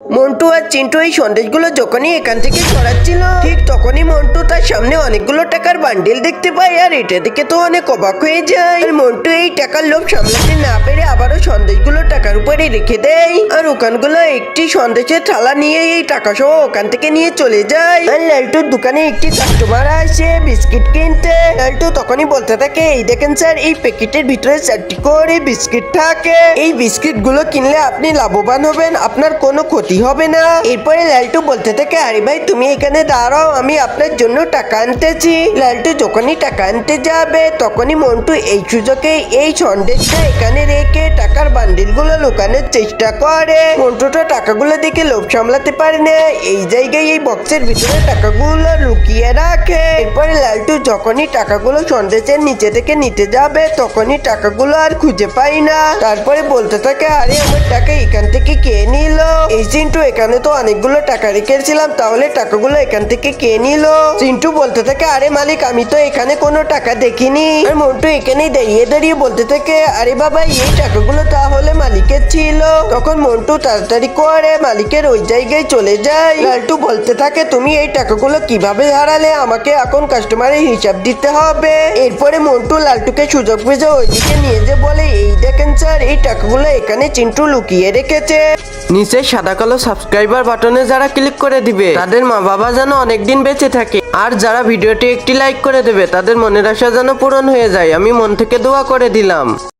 মন্টু আর চিন্টু এই সন্দেশগুলো যখনই এখান থেকে সরাচ্ছিল ঠিক তখনই মন্টু তার সামনে অনেকগুলো টাকার বান্ডিল দেখতে পায় আর এটা দেখে তো অনেক অবাক হয়ে যায়। আর মন্টু এই টাকার লোভ সামলাতে না পেরে আবারও সন্দেশগুলো টাকার উপরে রেখে দেয় আর ওখানগুলো একটি সন্দেশের থালা নিয়ে এই টাকা সহ ওখান থেকে নিয়ে চলে যায়। আর লালটুর দোকানে একটি কাস্টমার আসে বিস্কিট কিনতে। লালটু তখনই বলতে থাকে, এই দেখেন স্যার, এই প্যাকেটের ভিতরে 4টি করে বিস্কিট থাকে। এই বিস্কিট গুলো কিনলে আপনি লাভবান হবেন, আপনার কোনো ক্ষতি হবে না। এরপরে লালটু বলতে থাকে, আরে ভাই তুমি এখানে দাঁড়াও, আমি আপনার জন্য টাকা আনতেছি। লালটু যখনই টাকা আনতে যাবে তখনই মন্টু এই সুযোগে এই সন্দেশটা এখানে রেখে টাকার বান্ডিল গুলো লুকানোর চেষ্টা করে। মন্টু তো টাকাগুলো দেখে লোভ সামলাতে পারে না, এই জায়গায় এই বক্সের ভিতরে টাকাগুলো লুকিয়ে রাখে। এরপরে লালটু যখনই টাকাগুলো সন্দেশের নিচে থেকে নিতে যাবে তখনই টাকাগুলো আর খুঁজে পাই না। তারপরে বলতে থাকে, আরে আমার টাকা এখান থেকে কে নিল? এই চিন্টু, এখানে তো অনেকগুলো টাকা রেখেছিলাম, তাহলে টাকাগুলো এখান থেকে কে নিল? চিন্টু বলতে থাকে, আরে মালিক, আমি তো এখানে কোনো টাকা দেখিনি। আর মন্টু এখানেই দাঁড়িয়ে দাঁড়িয়ে বলতে থাকে, আরে বাবা, এই টাকাগুলো তাহলে মালিকের ছিল। তখন মন্টু তাড়াতাড়ি করে মালিকের ওই জায়গায় চলে যায়। লালটু বলতে থাকে, তুমি এই টাকাগুলো কিভাবে হারালে? আমাকে এখন কাস্টমারের হিসাব দিতে হবে। এরপরে মন্টু লালটুকে সুযোগ বুঝে ওইদিকে নিয়ে যে বলে, এই দেখেন স্যার, এই টাকাগুলো এখানে চিন্টু লুকিয়ে রেখেছে। নিচে সাদা কালো সাবস্ক্রাইবার বাটনে যারা ক্লিক করে দিবে তাদের মা বাবা যেন অনেকদিন বেঁচে থাকে, আর যারা ভিডিওটি একটি লাইক করে দেবে তাদের মনের আশা যেন পূরণ হয়ে যায়। আমি মন থেকে দোয়া করে দিলাম।